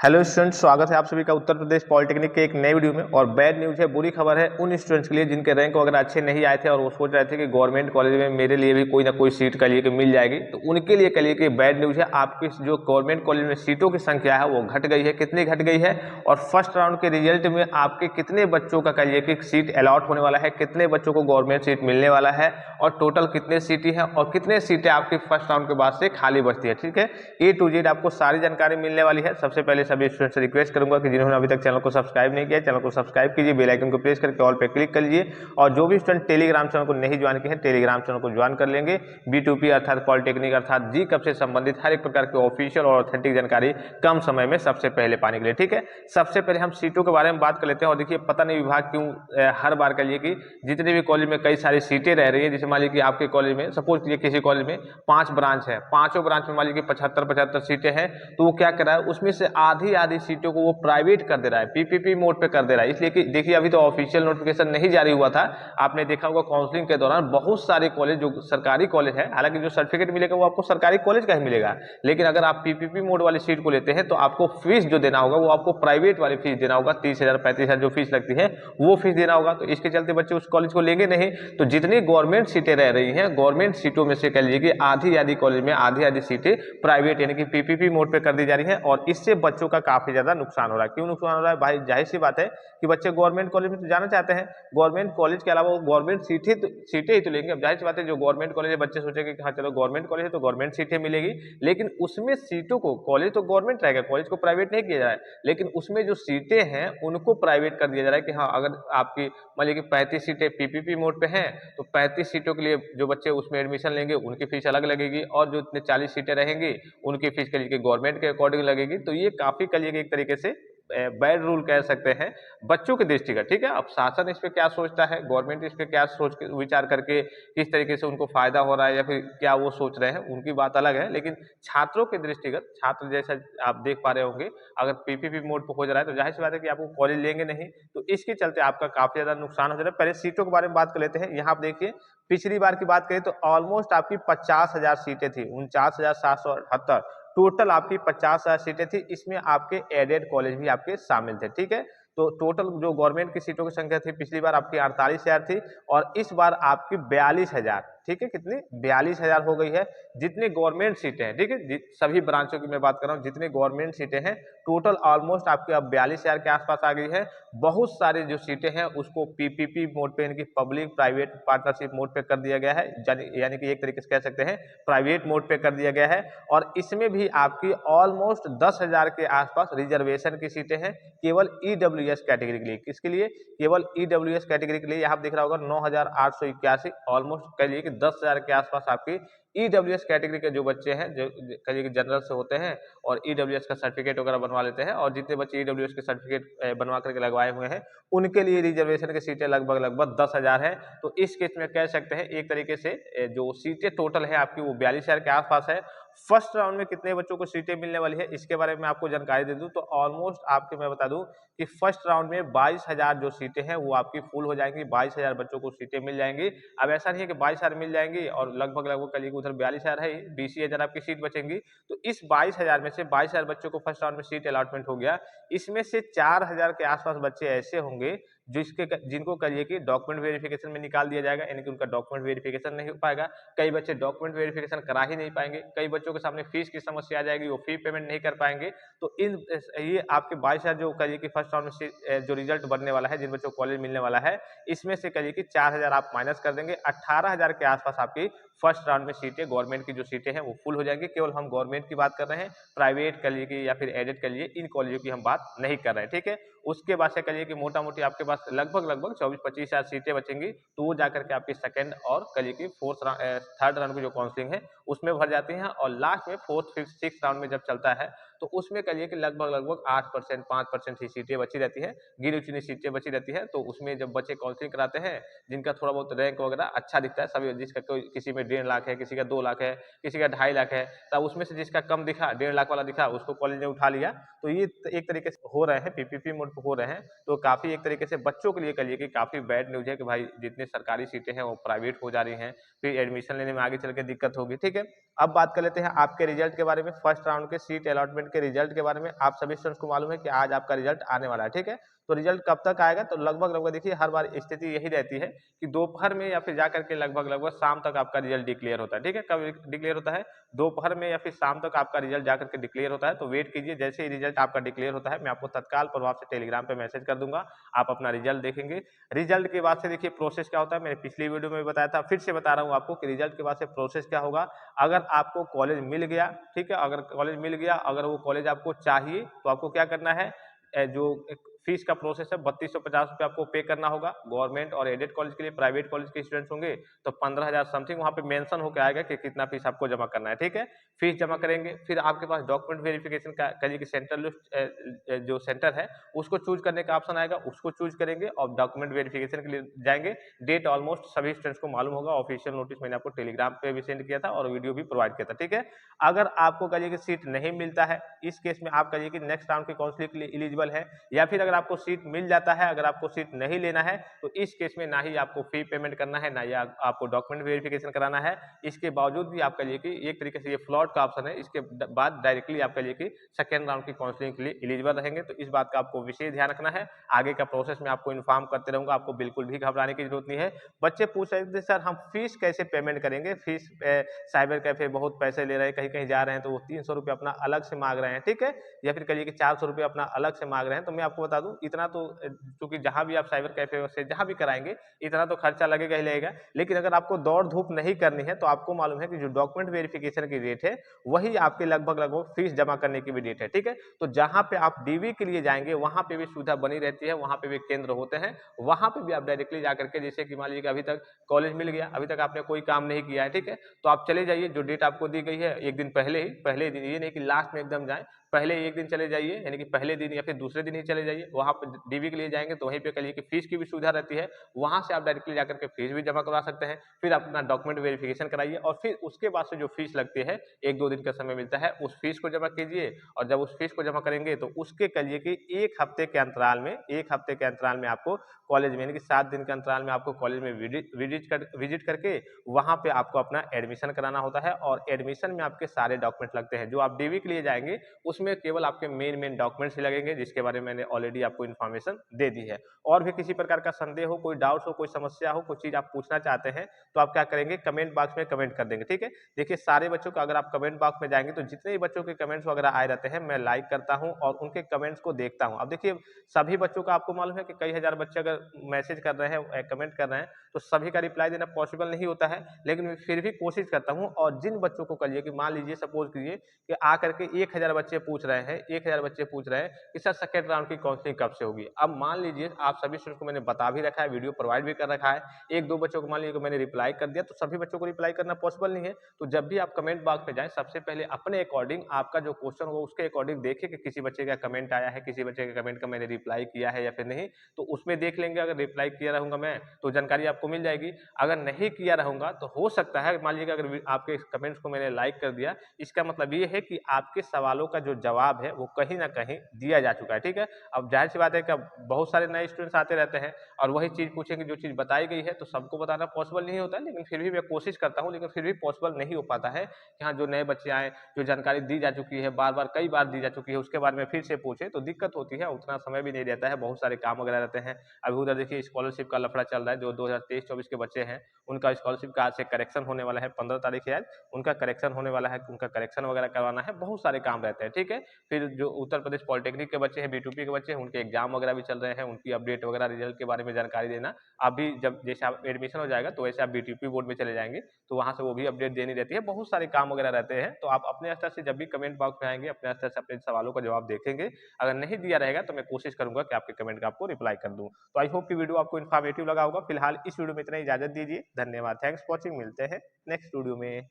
Hello students, स्वागत है आप सभी का उत्तर प्रदेश पॉलिटेक्निक के एक नए वीडियो में। और बैड न्यूज़ है, बुरी खबर है उन स्टूडेंट्स के लिए जिनके रैंक वगैरह अच्छे नहीं आए थे और वो सोच रहे थे कि गवर्नमेंट कॉलेज में मेरे लिए भी कोई ना कोई सीट करिए कि मिल जाएगी। तो उनके लिए कहिए कि बैड न्यूज़ है, आपकी जो गवर्नमेंट कॉलेज में सीटों की संख्या है वो घट गई है। कितनी घट गई है और फर्स्ट राउंड के रिजल्ट में आपके कितने बच्चों का कहिए कि सीट अलॉट होने वाला है, कितने बच्चों को गवर्नमेंट सीट मिलने वाला है और टोटल कितने सीटें हैं और कितने सीटें आपकी फर्स्ट राउंड के बाद से खाली बचती है। ठीक है, ए टू जेड आपको सारी जानकारी मिलने वाली है। सबसे पहले सभी स्टूडेंट से रिक्वेस्ट करूंगा कि जिन्होंने अभी तक चैनल को सब्सक्राइब नहीं किया, चैनल को सब्सक्राइब कीजिए, बेल आइकन को प्रेस करके ऑल पे क्लिक कर लीजिए। और जो भी स्टूडेंट टेलीग्राम चैनल को नहीं ज्वाइन किए हैं, टेलीग्राम चैनल को ज्वाइन कर लेंगे। B2P अर्थात पॉलिटेक्निक अर्थात जी कब से संबंधित हर एक प्रकार की ऑफिशियल और ऑथेंटिक जानकारी कम समय में सबसे पहले पाने के लिए। ठीक है, सबसे पहले हम सीटों के बारे में बात कर लेते हैं। और देखिए, पता नहीं विभाग क्यों हर बार कहिए कि जितने भी कॉलेज में कई सारी सीटें रह रही है, जैसे मान लीजिए कि आपके कॉलेज में सपोज कीजिए किसी कॉलेज में 5 ब्रांच है, पांचों ब्रांच में मान लीजिए 75-75 सीटें हैं, तो वो क्या कर रहा है, उसमें से आधी आधी सीटों को वो प्राइवेट कर दे रहा है, पीपीपी मोड पे कर दे रहा है। इसलिए कि देखिए, अभी तो ऑफिशियल नोटिफिकेशन नहीं जारी हुआ था, आपने देखा होगा काउंसलिंग के दौरान बहुत सारे कॉलेज जो सरकारी कॉलेज है, हालांकि जो सर्टिफिकेट मिलेगा वो आपको सरकारी कॉलेज का ही मिलेगा, लेकिन अगर आप पीपीपी मोड वाली सीट को लेते हैं तो आपको फीस जो देना होगा वो आपको प्राइवेट वाली फीस देना होगा। 30,000 35,000 जो फीस लगती है वो फीस देना होगा। तो इसके चलते बच्चे उस कॉलेज को लेंगे नहीं। तो जितनी गवर्नमेंट सीटें रह रही हैं, गवर्नमेंट सीटों में से कह लीजिए कि आधी आधी कॉलेज में आधी आधी सीटें प्राइवेट यानी कि पीपीपी मोड पे कर दी जा रही है। और इससे बच्चों का काफी ज्यादा नुकसान हो रहा है। क्यों नुकसान हो रहा है भाई? जाहिर सी बात है कि बच्चे गवर्नमेंट कॉलेज में तो जाना चाहते हैं, गवर्नमेंट कॉलेज के अलावा वो गवर्नमेंट सीटें ही तो लेंगे। अब जाहिर सी बात है, जो गवर्नमेंट कॉलेज है बच्चे सोचेंगे कि हाँ चलो गवर्नमेंट कॉलेज है तो गवर्नमेंट सीटें मिलेगी, लेकिन उसमें सीटों को, कॉलेज तो गवर्नमेंट रहेगा, कॉलेज को प्राइवेट नहीं किया जा रहा है, लेकिन उसमें जो सीटें हैं उनको प्राइवेट कर दिया जा रहा है कि हाँ अगर आपकी मान लीजिए कि 35 सीटें पीपीपी मोड पे हैं तो 35 सीटों के लिए जो बच्चे उसमें एडमिशन लेंगे उनकी फीस अलग लगेगी, और जो इतने 40 सीटें रहेंगी उनकी फीस के लिए गवर्नमेंट के अकॉर्डिंग लगेगी। तो ये काफी कहिए एक तरीके से बैड रूल कह सकते हैं बच्चों के दृष्टिगत। ठीक है, अब शासन इस पे क्या सोचता है, गवर्नमेंट इस पे क्या सोच के विचार करके किस तरीके से उनको फायदा हो रहा है या फिर क्या वो सोच रहे हैं, उनकी बात अलग है। लेकिन छात्रों के दृष्टिगत, छात्र जैसा आप देख पा रहे होंगे, अगर पीपीपी मोड पर हो जा रहा है तो जाहिर सी बात है कि आपको कॉलेज लेंगे नहीं, तो इसके चलते आपका काफी ज्यादा नुकसान हो जा रहा है। पहले सीटों के बारे में बात कर लेते हैं। यहाँ आप देखिए, पिछली बार की बात करें तो ऑलमोस्ट आपकी 50,000 सीटें थी, 49,778 टोटल आपकी 50,000 सीटें थी। इसमें आपके एडेड कॉलेज भी आपके शामिल थे। ठीक है, तो टोटल जो गवर्नमेंट की सीटों की संख्या थी पिछली बार आपकी 48,000 थी और इस बार आपकी 42,000। ठीक है, कितनी? 42,000 हो गई है जितनी गवर्नमेंट सीटें हैं। ठीक है, सभी ब्रांचों की मैं बात कर रहा हूँ, जितनी गवर्नमेंट सीटें हैं टोटल ऑलमोस्ट आपके अब 42,000 के आसपास आ गई है। बहुत सारी जो सीटें हैं उसको पीपीपी मोड पे यानी कि पब्लिक प्राइवेट पार्टनरशिप मोड पे कर दिया गया है, यानी कि एक तरीके से कह सकते हैं प्राइवेट मोड पे कर दिया गया है। और इसमें भी आपकी ऑलमोस्ट 10,000 के आसपास रिजर्वेशन की सीटें हैं केवल ईडब्ल्यूएस कैटेगरी के लिए। किसके लिए? केवल ईडब्ल्यूएस कैटेगरी के लिए। यहाँ दिख रहा होगा 9,881, ऑलमोस्ट कह लीजिए कि 10,000 के आसपास आपकी ईडब्ल्यूएस कैटेगरी के जो बच्चे हैं, जो कहिए कि जनरल से होते हैं और ईडब्ल्यूएस का सर्टिफिकेट वगैरह बनवा लेते हैं, और जितने बच्चे ईडब्ल्यूएस के सर्टिफिकेट बनवा करके लगवाए हुए हैं उनके लिए रिजर्वेशन की सीटें लगभग 10,000 है। तो इस केस में कह सकते हैं एक तरीके से जो सीटें टोटल है आपकी वो 42,000 के आसपास है। फर्स्ट राउंड में कितने बच्चों को सीटें मिलने वाली है इसके बारे में आपको जानकारी दे दूं तो ऑलमोस्ट आपके मैं बता दूं कि फर्स्ट राउंड में 22,000 जो सीटें हैं वो आपकी फुल हो जाएंगी, 22,000 बच्चों को सीटें मिल जाएंगी। अब ऐसा नहीं है कि 22,000 मिल जाएंगी और लगभग कल उधर 42,000 है, 20,000 आपकी सीट बचेंगी। तो इस 22,000 में से 22,000 बच्चों को फर्स्ट राउंड में सीट अलॉटमेंट हो गया। इसमें से 4,000 के आसपास बच्चे ऐसे होंगे जिनको कहिए कि डॉक्यूमेंट वेरिफिकेशन में निकाल दिया जाएगा, यानी कि उनका डॉक्यूमेंट वेरिफिकेशन नहीं हो पाएगा। कई बच्चे डॉक्यूमेंट वेरिफिकेशन करा ही नहीं पाएंगे, कई बच्चों के सामने फीस की समस्या आ जाएगी, वो फी पेमेंट नहीं कर पाएंगे। तो ये आपके 22,000 जो कहिए कि फर्स्ट राउंड में जो रिजल्ट बनने वाला है, जिन बच्चों को कॉलेज मिलने वाला है, इसमें से कहिए कि 4,000 आप माइनस कर देंगे, 18,000 के आसपास आपकी फर्स्ट राउंड में सीटें, गवर्नमेंट की जो सीटें हैं वो फुल हो जाएंगी। केवल हम गवर्नमेंट की बात कर रहे हैं, प्राइवेट कर लीजिए या फिर एडेड कर लीजिए, इन कॉलेजों की हम बात नहीं कर रहे हैं। ठीक है, उसके बाद से कहिए कि मोटा मोटी आपके पास लगभग 24-25,000 सीटें बचेंगी, तो वो जाकर के आपकी सेकंड और कहिए कि थर्ड राउंड की जो काउंसलिंग है उसमें भर जाती हैं। और लास्ट में फोर्थ फिफ्थ सिक्स राउंड में जब चलता है तो उसमें कहिए कि लगभग 8% 5% ही सीटें बची रहती है, गिनी चुनी सीटें बची रहती है। तो उसमें जब बच्चे काउंसलिंग कराते हैं, जिनका थोड़ा बहुत रैंक वगैरह अच्छा दिखता है, सभी जिसका कोई किसी में 1.5 लाख है, किसी का 2 लाख है, किसी का 2.5 लाख है, तब उसमें से जिसका कम दिखा, 1.5 लाख वाला दिखा, उसको कॉलेज ने उठा लिया। तो ये एक तरीके से हो रहे हैं, पीपीपी मोड पर हो रहे हैं। तो काफी एक तरीके से बच्चों के लिए कहिए कि काफी बैड न्यूज है कि भाई जितनी सरकारी सीटें हैं वो प्राइवेट हो जा रही हैं, फिर एडमिशन लेने में आगे चल के दिक्कत होगी। ठीक है। ठीक है। अब बात कर लेते हैं आपके रिजल्ट के बारे में, फर्स्ट राउंड के सीट अलॉटमेंट के रिजल्ट के बारे में। आप सभी स्टूडेंट्स को मालूम है कि आज आपका रिजल्ट आने वाला है, ठीक है। तो रिजल्ट कब तक आएगा, तो लगभग देखिए हर बार स्थिति यही रहती है कि दोपहर में या फिर जाकर के लगभग शाम तक आपका रिजल्ट डिक्लेयर होता है, ठीक है। कब डिक्लेयर होता है, दोपहर में या फिर शाम तक आपका रिजल्ट जाकर के डिक्लेयर होता है। तो वेट कीजिए, जैसे ही रिजल्ट आपका डिक्लेयर होता है मैं आपको तत्काल प्रभाव से टेलीग्राम पे मैसेज कर दूंगा, आप अपना रिजल्ट देखेंगे। रिजल्ट के बाद से देखिए प्रोसेस क्या होता है, मैंने पिछली वीडियो में भी बताया था, फिर से बता रहा हूँ आपको कि रिजल्ट के बाद से प्रोसेस क्या होगा। अगर आपको कॉलेज मिल गया, ठीक है, अगर कॉलेज मिल गया, अगर वो कॉलेज आपको चाहिए तो आपको क्या करना है, जो फीस का प्रोसेस है 3250 रुपये आपको पे करना होगा। गवर्नमेंट और एडेड कॉलेज के लिए, प्राइवेट कॉलेज के स्टूडेंट्स होंगे तो 15,000 समथिंग वहाँ पे मेंशन होकर आएगा कि कितना फीस आपको जमा करना है, ठीक है। फीस जमा करेंगे, फिर आपके पास डॉक्यूमेंट वेरिफिकेशन का करिए कि सेंटर लिस्ट जो सेंटर है उसको चूज करने का ऑप्शन आएगा, उसको चूज करेंगे और डॉक्यूमेंट वेरिफिकेशन के लिए जाएंगे। डेट ऑलमोस्ट सभी स्टूडेंट्स को मालूम होगा, ऑफिशियल नोटिस मैंने आपको टेलीग्राम पे भी सेंड किया था और वीडियो भी प्रोवाइड किया था, ठीक है। अगर आपको करिए कि सीट नहीं मिलता है, इस केस में आप करिए कि नेक्स्ट राउंड की काउंसलिंग के लिए एलिजिबल है, या फिर अगर आपको सीट मिल जाता है, अगर आपको सीट नहीं लेना है तो इस केस में ना ही आपको फी पेमेंट करना है, ना ही आपको डॉक्यूमेंट वेरिफिकेशन कराना है। इसके बावजूद भी आपका लिए कि एक तरीके से ये फ्लॉट का ऑप्शन है, इसके बाद डायरेक्टली आपका लिए कि सेकेंड राउंड की काउंसलिंग के लिए एलिजिबल रहेंगे। तो इस बात का आपको विशेष ध्यान रखना है, आगे का प्रोसेस में आपको इन्फॉर्म करते रहूंगा, आपको बिल्कुल भी घबराने की जरूरत नहीं है। बच्चे पूछ रहे थे सर हम फीस कैसे पेमेंट करेंगे, फीस साइबर कैफे बहुत पैसे ले रहे हैं, कहीं कहीं जा रहे हैं तो वो 300 रुपये अपना अलग से मांग रहे हैं, ठीक है, या फिर कहिए कि 400 रुपये अपना अलग से मांग रहे हैं। तो मैं आपको बता दूं इतना तो क्योंकि जहां भी आप साइबर कैफे से जहां भी कराएंगे इतना तो खर्चा लगेगा ही लगेगा, लेकिन अगर आपको दौड़ धूप नहीं करनी है तो आपको मालूम है कि जो डॉक्यूमेंट वेरिफिकेशन की रेट है वही आपके लगभग फीस जमा करने की भी डेट है, ठीक है। तो जहां पे आप डीवी के लिए जाएंगे वहां पे भी सुविधा बनी रहती है, वहां पे भी केंद्र होते हैं, वहां पे भी आप डायरेक्टली जाकर के, जैसे कि मान लीजिए अभी तक कॉलेज मिल गया, अभी तक आपने कोई काम नहीं किया है, ठीक है, तो आप चले जाइए, जो डेट आपको दी गई है एक दिन पहले दिन, ये नहीं कि लास्ट में एकदम जाए, पहले एक दिन चले जाइए, यानी कि पहले दिन या फिर दूसरे दिन ही चले जाइए, वहां पे डीवी के लिए जाएंगे तो वहीं पे कहिए कि फीस की भी सुविधा रहती है, वहां से आप डायरेक्टली जाकर के फीस भी जमा करवा सकते हैं। फिर अपना डॉक्यूमेंट वेरिफिकेशन कराइए और फिर उसके बाद से जो फीस लगती है 1-2 दिन का समय मिलता है, उस फीस को जमा कीजिए। और जब उस फीस को जमा करेंगे तो उसके कहिए कि एक हफ्ते के अंतराल में आपको कॉलेज में, यानी कि 7 दिन के अंतराल में आपको कॉलेज में विजिट करके वहां पे आपको अपना एडमिशन कराना होता है। और एडमिशन में आपके सारे डॉक्यूमेंट लगते हैं, जो आप डीवी के लिए जाएंगे उसमें केवल आपके मेन डॉक्यूमेंट्स ही लगेंगे, जिसके बारे में मैंने ऑलरेडी आपको इन्फॉर्मेशन दे दी है। और भी किसी प्रकार का संदेह हो, कोई डाउट हो, कोई समस्या हो, कोई चीज आप पूछना चाहते हैं तो आप क्या करेंगे, कमेंट बॉक्स में कमेंट कर देंगे, ठीक है। देखिए सारे बच्चों का अगर आप कमेंट बॉक्स में जाएंगे तो जितने भी बच्चों के कमेंट्स वगैरह आए रहते हैं मैं लाइक करता हूं और उनके कमेंट्स को देखता हूं। अब देखिए सभी बच्चों का आपको मालूम है कि कई हजार बच्चे अगर मैसेज कर रहे हैं, कमेंट कर रहे हैं, तो सभी का रिप्लाई देना पॉसिबल नहीं होता है, लेकिन मैं फिर भी कोशिश करता हूं। और जिन बच्चों को करिए कि मान लीजिए सपोज कीजिए कि आकर के 1000 बच्चे पूछ रहे हैं, 1000 बच्चे पूछ रहे हैं कि सर सेकेंड राउंड की काउंसलिंग कब से होगी। अब मान लीजिए आप सभी स्टूडेंट को मैंने बता भी रखा है, वीडियो प्रोवाइड भी कर रखा है, 1-2 बच्चों को मान लीजिए मैंने रिप्लाई कर दिया, तो सभी बच्चों को रिप्लाई करना पॉसिबल नहीं है। तो जब भी आप कमेंट बॉक्स में जाएं, सबसे पहले अपने अकॉर्डिंग आपका जो क्वेश्चन होगा उसके अकॉर्डिंग देखिए कि किसी बच्चे का कमेंट आया है, किसी बच्चे के कमेंट का मैंने रिप्लाई किया है या फिर नहीं, तो उसमें देख लेंगे। अगर रिप्लाई किया रहूंगा मैं तो जानकारी आपको मिल जाएगी, अगर नहीं किया रहूंगा तो हो सकता है मान लीजिए अगर आपके कमेंट्स को मैंने लाइक कर दिया, इसका मतलब ये है कि आपके सवालों का जो जवाब है वो कहीं ना कहीं दिया जा चुका है, ठीक है। अब जाहिर सी बात है कि बहुत सारे नए स्टूडेंट्स आते रहते हैं और वही चीज पूछेंगे जो चीज बताई गई है, तो सबको बताना पॉसिबल नहीं होता है, लेकिन फिर भी मैं कोशिश करता हूँ, लेकिन फिर भी पॉसिबल नहीं हो पाता है कि हाँ जो नए बच्चे आए, जो जानकारी दी जा चुकी है, बार बार कई बार दी जा चुकी है, उसके बारे में फिर से पूछे तो दिक्कत होती है, उतना समय भी नहीं रहता है, बहुत सारे काम वगैरह रहते हैं। अभी उधर देखिए स्कॉलरशिप का लफड़ा चल रहा है, जो 2023-24 के बच्चे हैं उनका स्कॉलरशिप का आज से करेक्शन होने वाला है, 15 तारीख है आज, उनका करेक्शन होने वाला है, उनका करेक्शन वगैरह करवाना है, बहुत सारे काम रहते हैं, ठीक है। फिर जो उत्तर प्रदेश पॉलिटेक्निक के बच्चे हैं, B2P के बच्चे हैं, उनके एग्जाम वगैरह भी चल रहे हैं, उनकी अपडेट वगैरह रिजल्ट के बारे में जानकारी देना। अभी जब जैसे आप एडमिशन हो जाएगा तो वैसे आप B2P बोर्ड में चले जाएंगे तो वहां से वो भी अपडेट देनी रहती है, बहुत सारे काम वगैरह रहते हैं। तो आप अपने स्तर से जब भी कमेंट बॉक्स में आएंगे अपने स्तर से अपने सवालों का जवाब देखेंगे, अगर नहीं दिया रहेगा तो मैं कोशिश करूंगा कि आपके कमेंट का आपको रिप्लाई कर दूं। तो आई होप कि वीडियो आपको इन्फॉर्मेटिव लगा होगा। फिलहाल इस वीडियो में इतना ही, इजाजत दीजिए, धन्यवाद, थैंक्स फॉर वॉचिंग, मिलते हैं नेक्स्ट वीडियो में।